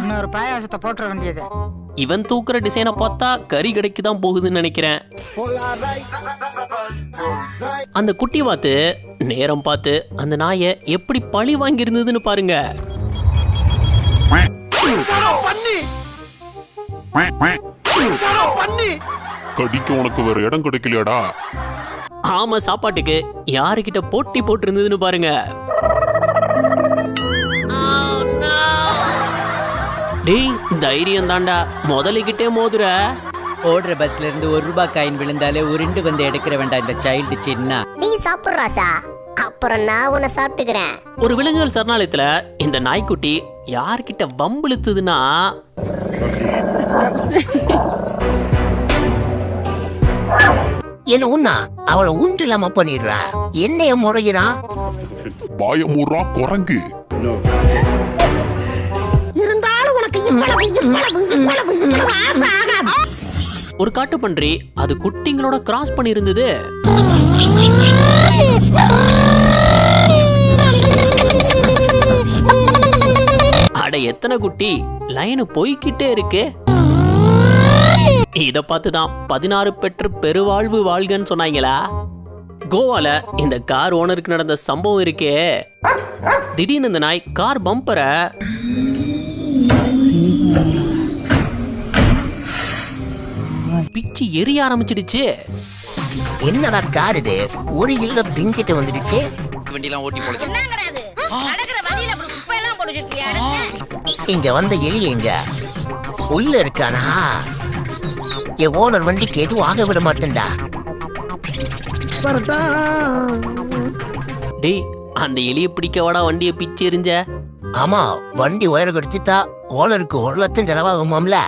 இன்னொரு பாயாசத்தை போட்டுற வேண்டியது. இவன் தூக்குற டிசைனை பார்த்தா கறி கடைக்கு தான் போகுதுன்னு நினைக்கிறேன். அந்த குட்டி வாத்து நேரம் பார்த்து அந்த நாயை எப்படி பழி வாங்கி இருந்ததுன்னு பாருங்க. கடிக்க உனக்கு வேற இடம் கிடைக்கலையாடா? ஆமா, சாப்பாட்டுக்கு யாருக்கிட்ட போட்டி போட்டு இருந்ததுன்னு பாருங்க. டேய், தைரியம் தாண்டா, முதலிக்கிட்டே மோதுற. ஓடுற பஸ்ல இருந்து 1 ரூபாய் காயின் விழுந்தாலே உருண்டு வந்து எடுக்கிற வேண்டாம் இந்த சைல்டு சின்ன. நீ சாப்பிடுறாசா, அப்புறம் நான் உன்னை சாப்பிட்டுக்கிறேன். ஒரு விலங்குகள் சரணாலயத்துல இந்த நாய்க்குட்டி யார்கிட்ட வம்பிழுத்துதுன்னா, என்ன உண்ணா அவளை உண்டு இல்லாம பண்ணிடுறா. என்னைய முறைகிறான். பாயமுறா குரங்கு. இருந்தாலும் உனக்கு இவ்வளவு ஆசை ஆகாது. ஒரு காட்டுப்பன்றி அது குட்டிங்களோட கிராஸ் பண்ணி இருந்தது. அட எத்தனை குட்டி, லைனு போய்கிட்டே இருக்கு. இத பார்த்துதான் 16 பெற்று பெருவாழ்வு வாழ்கன்னு சொன்னாங்களா? கோவால இந்த கார் ஓனருக்கு நடந்த சம்பவம் இருக்கே. திடீர்னு இந்த நாய் கார் பம்பரை பிச்சு எரிய ஆரம்பிச்சிடுச்சு. என்னடா கார் இது, ஒரு இல்ல பிஞ்சிட்டு வந்துடுச்சு. வண்டிலாம் ஓட்டி போடுச்சு. இங்க வந்த எலி எங்க உள்ள இருக்கானா? என் ஓனர் வண்டிக்கு எதுவும் ஆக விட மாட்டேன்டா. டேய், அந்த எலியை பிடிக்கவாடா வண்டியை பிச்சு எரிஞ்ச? ஆமா, வண்டி உயர கடிச்சுட்டா ஓனருக்கு 1 லட்சம் செலவாகுமாம்ல.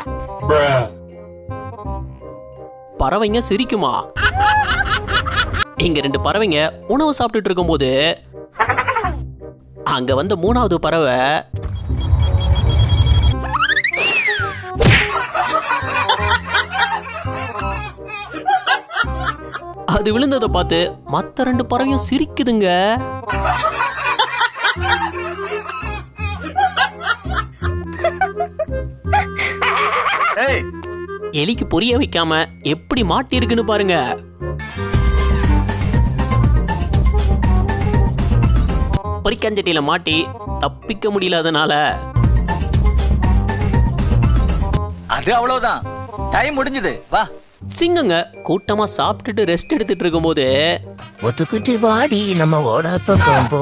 பறவைங்க சிரிக்குமா? இங்க 2 பறவைங்க உணவு சாப்பிட்டுட்டு இருக்கும்போது அங்க வந்த 3வது பறவை அது விழுந்ததை பார்த்து மத்த 2 பறவையும் சிரிக்குதுங்க. எலிக்கு புரிய வைக்காம எப்படி மாட்டி இருக்குன்னு பாருங்க. பறிக்காஞ்சட்டியில மாட்டி தப்பிக்க முடியலதனால அது அவ்வளவுதான், டைம் முடிஞ்சது, வா. சிங்கங்க கூட்டமா சாப்பிட்டுட்டு ரெஸ்ட் எடுத்துட்டு இருக்கும்போது ஒத்துக்கிட்டு வாடி நம்ம ஓட பக்கம் போ.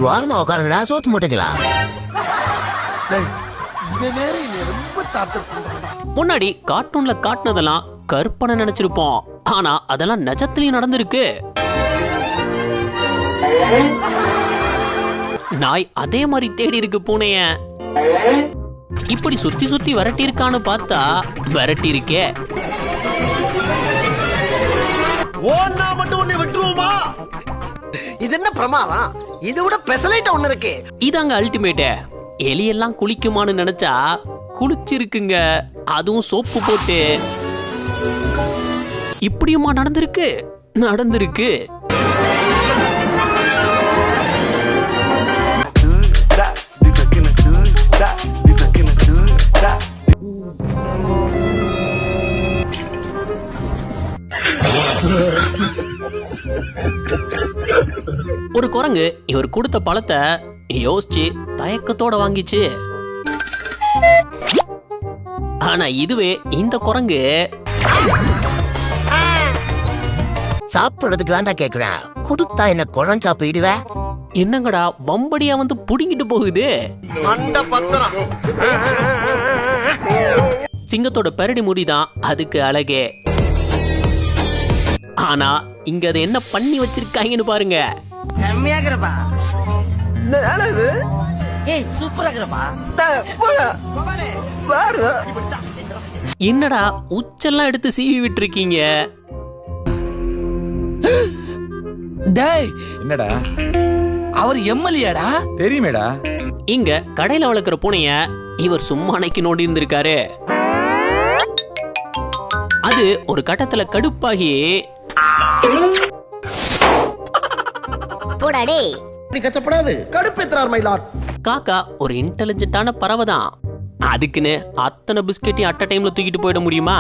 வாங்கம்மா உட்காருங்கடா, சோத்து மூட்டைங்களா. முன்னாடி கார்ட்டூன்ல காட்டினதெல்லாம் கற்பனை நினைச்சிருப்போம். ஆனா அதெல்லாம் நிஜத்திலயும் நடந்திருக்கு. நாய் அதே மாதிரி தேடி இருக்கு பூனைய. இப்படி சுத்தி சுத்தி விரட்டி இருக்கான்னு பார்த்தா விரட்டி இருக்கே. இது என்ன பிரமாதம்? இதை விட பெசலைட் ஒண்ணு இருக்கு. இதாங்க அல்டிமேட். எலியெல்லாம் குளிக்குமான்னு நினைச்சா குளிச்சிருக்குங்க, அதுவும் சோப்பு போட்டு. இப்படியுமா நடந்திருக்கு? நடந்திருக்கு. ஒரு குரங்கு இவர் கொடுத்த பழத்தை யோசிச்சு தயக்கத்தோட வாங்கிச்சு. ஆனா இதுவே இந்த குரங்கு சாப்பிடுறதுக்கு தான்டா கேக்குறேன், கொடுத்தா என்ன குழஞ்சா போயிடுவ? என்னங்கடா பம்படியா வந்து புடுங்கிட்டு போகுது. சிங்கத்தோட பெரடி முடிதான் அதுக்கு அழகே. ஆனா இங்க அது என்ன பண்ணி வச்சிருக்காங்கன்னு பாருங்க. செம்மையாகிறப்பா. ஏய், சூப்பராகிறப்பா. என்னடா உச்செல்லாம் எடுத்து சீவி விட்டுருக்கீங்க? டேய், என்னடா அவர் எம்எல்ஏடா? தெரியுமேடா. இங்க கடையில வளர்க்குற பூனைய இவர் சும்மா அன்னைக்கு நோண்டி இருந்திருக்காரு. அது ஒரு கட்டத்துல கடுப்பாகி போடா டேய். நீ கச்சப்படாது, கடுப்பேத்துறார் மை லார்ட். காக்கா ஒரு இன்டெலிஜென்ட்டான பறவை தான். அதுக்குன்னு அத்தனை பிஸ்கெட்டையும் அட் டைம்ல தூக்கிட்டு போயிட முடியுமா?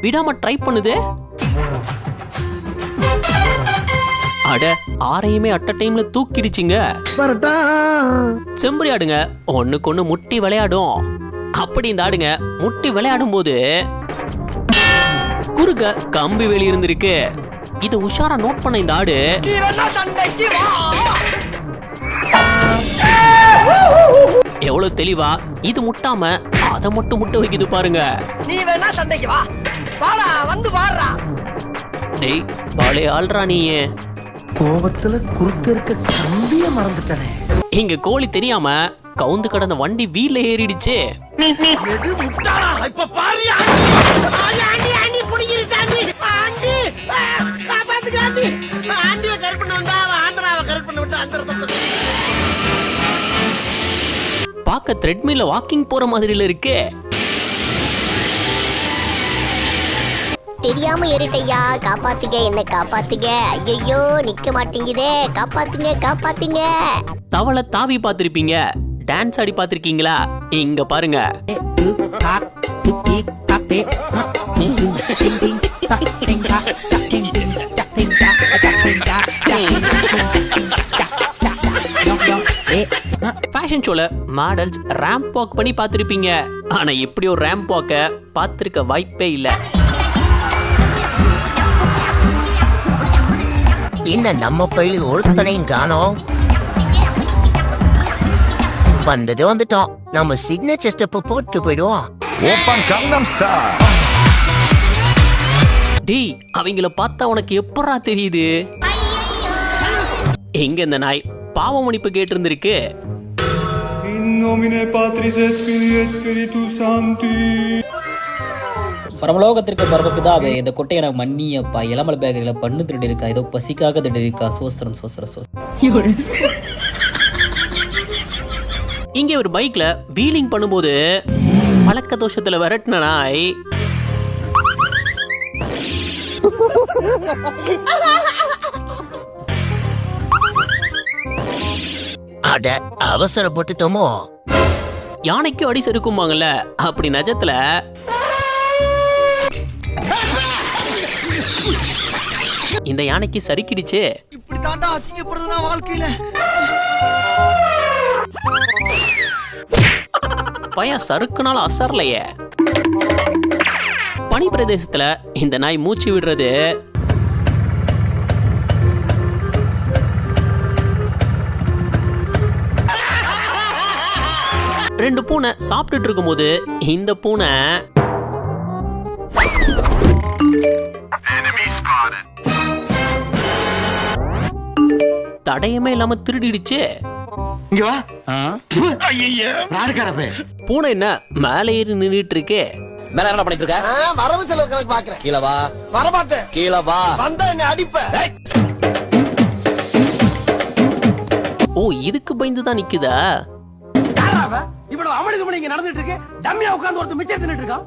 விடாம ட்ரை பண்ணுது. அட, ஆரையுமே அட் டைம்ல தூக்கிடுச்சுங்க. செம்பரி ஆடுங்க ஒண்ணுக்கு ஒண்ணு முட்டி விளையாடும். அப்படி இந்த ஆடுங்க முட்டி விளையாடும் போது குறுக்க கம்பி வெளி இருந்திருக்கு. இது உஷாரா நோட் பண்ண இந்த ஆடு எவ்வளவு தெளிவா இது முட்டாம அதை மட்டும் முட்ட வைக்குது பாருங்க. நீ வேணா சண்டைக்கு வா, வாடா வந்து பாடுறா. டேய் பாலே ஆள்றா நீயே. கோபத்துல குறுக்க இருக்க கம்பிய மறந்துட்டனே. இங்க கோழி தெரியாம கவுந்து கடந்த வண்டி வீல்ல ஏறிடுச்சு. எது முட்டாளா? இப்ப பாரியா? ஆண்டி ஆண்டி புடிங்கிரு தாண்டி. ஆண்டி காப்பாத்துங்க ஆண்டி. ஆண்டிய கரெக்ட் பண்ண வந்தா ஆந்திராவை கரெக்ட் பண்ண விட்டு அந்த பார்க்க த்ரெட்மில்ல வாக்கிங் போற மாதிரில இருக்கு. தெரியாம ஏறிட்டையா, காப்பாத்துங்க, என்ன காப்பாத்துங்க. ஐயோ நிக்க மாட்டேங்குதே, காப்பாத்துங்க காப்பாத்துங்க. தவளை தாவி பார்த்திருப்பீங்க, டான்ஸ் ஆடி பார்த்திருக்கீங்களா? இங்க பாருங்க. ஃபேஷன் ஷோல மாடல்ஸ் ரேம்ப் வாக் பண்ணி பார்த்திருப்பீங்க. ஆனா இப்படி ஒரு ரேம்ப் வாக்க பார்த்திருக்க வாய்ப்பே இல்ல. என்ன நம்ம பயிலுக்கு ஒருத்தனையும் காணோம். வந்தது வந்துட்டோம், நம்ம சிக்னேச்சர் ஸ்டெப் போட்டு போயிடுவோம். Open கங்னம் star. டேய், அவங்கள பார்த்தா உனக்கு எப்பறா தெரியுது? எங்க இந்த நாய் பாவ மன்னிப்பு கேட்டு இருந்திருக்கு. பரமலோகத்திற்கு பரமபிதாவே, இந்த கொட்டை எனக்கு மன்னியப்பா. இளமலை பேக்கரியில பண்ணு திருடி இருக்கா, ஏதோ பசிக்காக திருடி இருக்கா. சோஸ்திரம் சோஸ்திரம் சோஸ்திரம். இங்க ஒரு பைக்ல வீலிங் பண்ணும்போது பழக்க தோஷத்துல விரட்டின நாய் அட, அவசரப்பட்டுட்டோமோ. யானைக்கு அடி செருக்குமாங்கல்ல, அப்படி நஜத்துல இந்த யானைக்கு சறுக்கிடுச்சு. இப்படி தாண்டா அசிங்கப்படுறதுனா வாழ்க்கையில. பையன் சறுக்குனால அசரலையே. பனி பிரதேசத்துல இந்த நாய் மூச்சு விடுறது ரெண்டு பூனை சாப்பிட்டுட்டு இருக்கும்போது இந்த பூனை தடையமே இல்லாம திருடிடுச்சு. பூனை என்ன மேலே ஏறி நின்றுட்டு இருக்கு. மேல என்ன பண்ணிட்டு இருக்க? வரவு செலவு கணக்கு பாக்குறேன். கீழ வா. வரமாட்டேன். கீழ வா. வந்தா என்ன அடிப்ப. ஓ, இதுக்கு பயந்துதான் நிக்குதா? இவ்வளவு அமளி துமளி இங்க நடந்துட்டு இருக்கு. டம்மியா உட்கார்ந்து ஒருத்தர் மிச்சம் தின்னுட்டு இருக்கான்.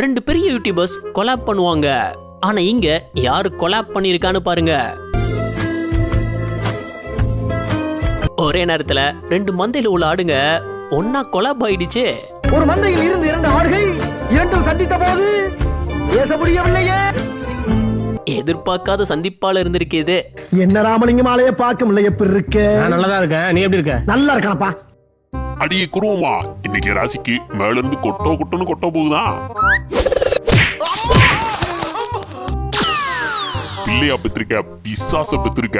ரெண்டு பெரிய யூடியூபர்ஸ் கொலாப் பண்ணுவாங்க. ஆனா இங்க யாரு கொலாப் பண்ணிருக்கான்னு பாருங்க. ஒரே நேரத்துல ரெண்டு மந்தையில உள்ள ஆடுங்க ஒன்னா கொலாப் ஆயிடுச்சு. ஒரு மந்தையில் இருந்து இரண்டு ஆடுகள் இரண்டும் சந்தித்த போது பேச முடியவில்லையே. எதிர்பார்க்காத சந்திப்பால இருந்திருக்குது. என்ன ராமலிங்கம் ஆலைய பார்க்க முடியல. எப்படி இருக்க? நல்லதா இருக்க. நீ எப்படி இருக்க? நல்லா இருக்கானப்பா. அடியே குருவமா, இன்னைக்கு ராசிக்கு மேல இருந்து கொட்டோ கொட்டோன்னு கொட்ட போகுதா? பிள்ளையா பெற்றிருக்க, பிசாச பெற்றிருக்க.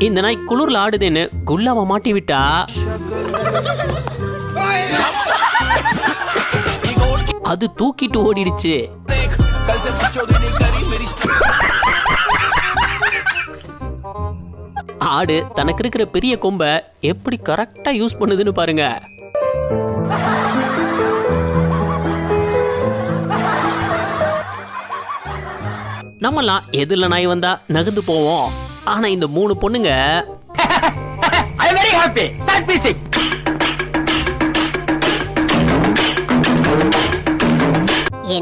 இந்த நாய் குளிர்ல ஆடுதுன்னு குல்லாவ மாட்டி விட்டா அது தூக்கிட்டு ஓடிடுச்சு. ஆடு தனக்கு இருக்கிற பெரிய கொம்ப எப்படி கரெக்டா யூஸ் பண்ணுதுன்னு பாருங்க. நம்மலாம் எதிரில நாய் வந்தா நகர்ந்து போவோம். ஆனா இந்த மூணு பொண்ணுங்க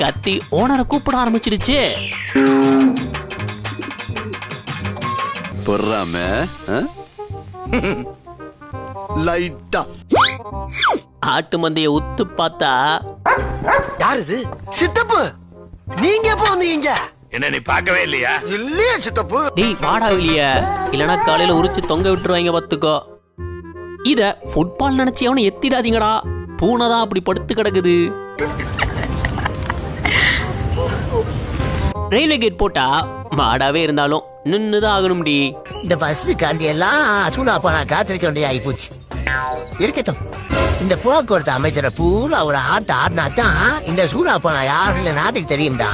கத்தி ஓனரை கூப்பிட ஆரம்பிச்சிடுச்சு. பொறாம லைட்டா ஆட்டு மந்தைய உத்து பார்த்தா யாரு இது? சித்தப்பு, நீங்க எப்ப வந்தீங்க? என்ன நீ பார்க்கவே இல்லையா? இல்லையா சித்தப்பு? டேய் வாடா வெளிய, இல்லனா காலையில உரிச்சு தொங்க விட்டுருவாங்க பாத்துக்கோ. இத ஃபுட்பால் நினைச்சு அவனை எத்திடாதீங்கடா, பூனை தான் அப்படி படுத்து கிடக்குது. ரயில்வே கேட் போட்டா மாடாவே இருந்தாலும் நின்னுதான் ஆகணும்டி. இந்த பஸ் காண்டி எல்லாம் சூடா போனா காத்திருக்க வேண்டிய ஆகி போச்சு. இருக்கட்டும், இந்த போக்குவரத்து அமைச்சரை பூரா ஒரு ஆடினா தான் இந்த சூடா போனா யாருன்னு நாட்டுக்கு தெரியும்டா.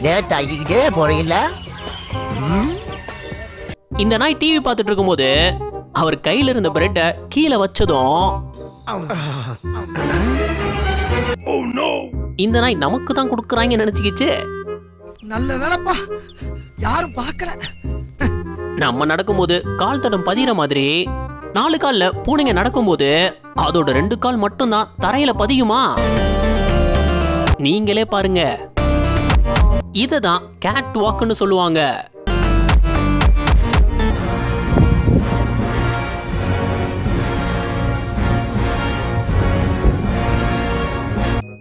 லேட் ஆகிக்கிட்டே போறீங்கள. இந்த நாய் டிவி பார்த்துட்டு இருக்கும்போது அவர் கையில இருந்த பிரெட்டை கீழே வச்சதும் இந்த நாய் நமக்கு தான் கொடுக்குறாங்க நினைச்சுக்கிச்சு. நல்ல வேலைப்பா, யாரும் பார்க்கல. நம்ம நடக்கும்போது கால் தடம் பதிகிற மாதிரி 4 கால்ல பூனைங்க நடக்கும்போது அதோட 2 கால் மட்டும்தான் தரையில பதியுமா? நீங்களே பாருங்க. இததான் கேட் வாக்னு சொல்லுவாங்க.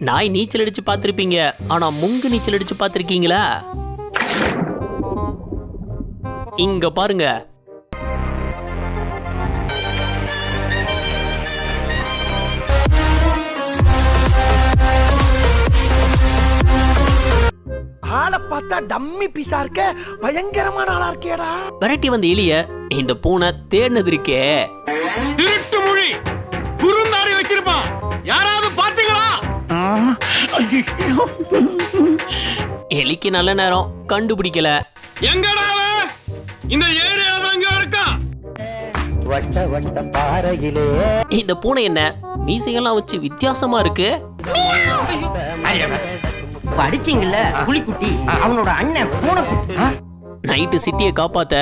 நாய் நீச்சல் அடிச்சு பார்த்திருப்பீங்க, ஆனா முங்கு நீச்சல் அடிச்சு பார்த்திருக்கீங்களா? இங்க பாருங்க. ஆளை பார்த்தா டம்மி பீஸா இருக்க, பயங்கரமான ஆளா இருக்கேடா. விரட்டி வந்த எலிய இந்த பூனை தேடினது இருக்கே. திருட்டு மொழி குறுந்தாரி வச்சிருப்பான், யாராவது பாத்தீங்களா? எலிக்கு நல்ல நேரம் கண்டுபிடிக்கல. எங்கடா இந்த ஏரியால தான் இங்க இருக்கா? வட்ட வட்ட பாறையிலே இந்த பூனை என்ன மீசையெல்லாம் வச்சு வித்தியாசமா இருக்கு. படிச்சீங்கல்ல புலிக்குட்டி, அவனோட அண்ணன் பூனைக்குட்டி. நைட்டு சிட்டியை காப்பாத்த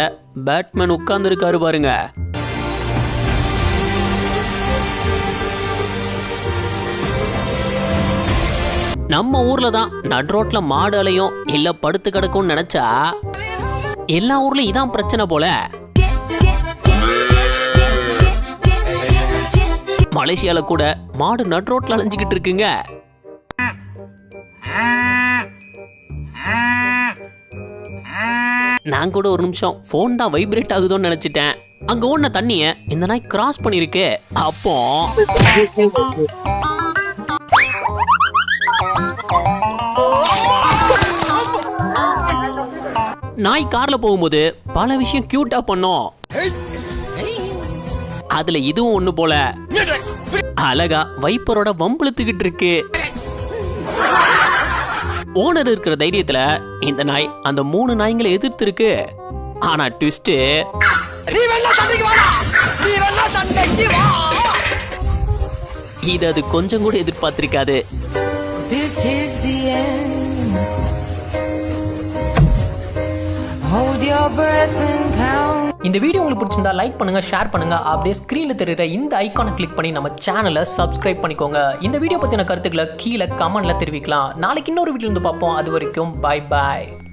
பேட்மேன் உட்கார்ந்து இருக்காரு பாருங்க. நம்ம ஊர்ல தான் நடு ரோட்ல மாடு அலையும் இல்ல படுத்து கிடக்கும்னு நினைச்சா எல்லா ஊர்லயும் இதான் பிரச்சனை போல. மலேசியால கூட மாடு நடு ரோட்ல அலைஞ்சுக்கிட்டு இருக்குங்க. நான் கூட ஒரு நிமிஷம் போன் தான் வைப்ரேட் ஆகுதோன்னு நினைச்சிட்டேன். அங்க ஓடின தண்ணிய இந்த நாய் கிராஸ் பண்ணிருக்கு. அப்போ நாய் கார்ல போகும்போது பல விஷயம் கியூட்டா பண்ணோம். அதுல இதுவும் ஒண்ணு போல. அழகா வைப்பரோட வம்பிழுத்துக்கிட்டு இருக்கு. ஓனர் இருக்கிற தைரியத்துல இந்த நாய் அந்த 3 நாய்களை எதிர்த்து இருக்கு. ஆனா ட்விஸ்ட், இது அது கொஞ்சம் கூட எதிர்பார்த்திருக்காது. இந்த வீடியோ உங்களுக்கு பிடிச்சிருந்தா லைக் பண்ணுங்க, ஷேர் பண்ணுங்க. அப்படியே ஸ்கிரீன்ல தெரியுற இந்த ஐகானை கிளிக் பண்ணி நம்ம சேனலை சப்ஸ்கிரைப் பண்ணிக்கோங்க. இந்த வீடியோ பத்தின கருத்துக்களை கீழே கமெண்ட்ல தெரிவிக்கலாம். நாளைக்கு இன்னொரு வீடியோ இருந்து பார்ப்போம். அது வரைக்கும் பை பாய்.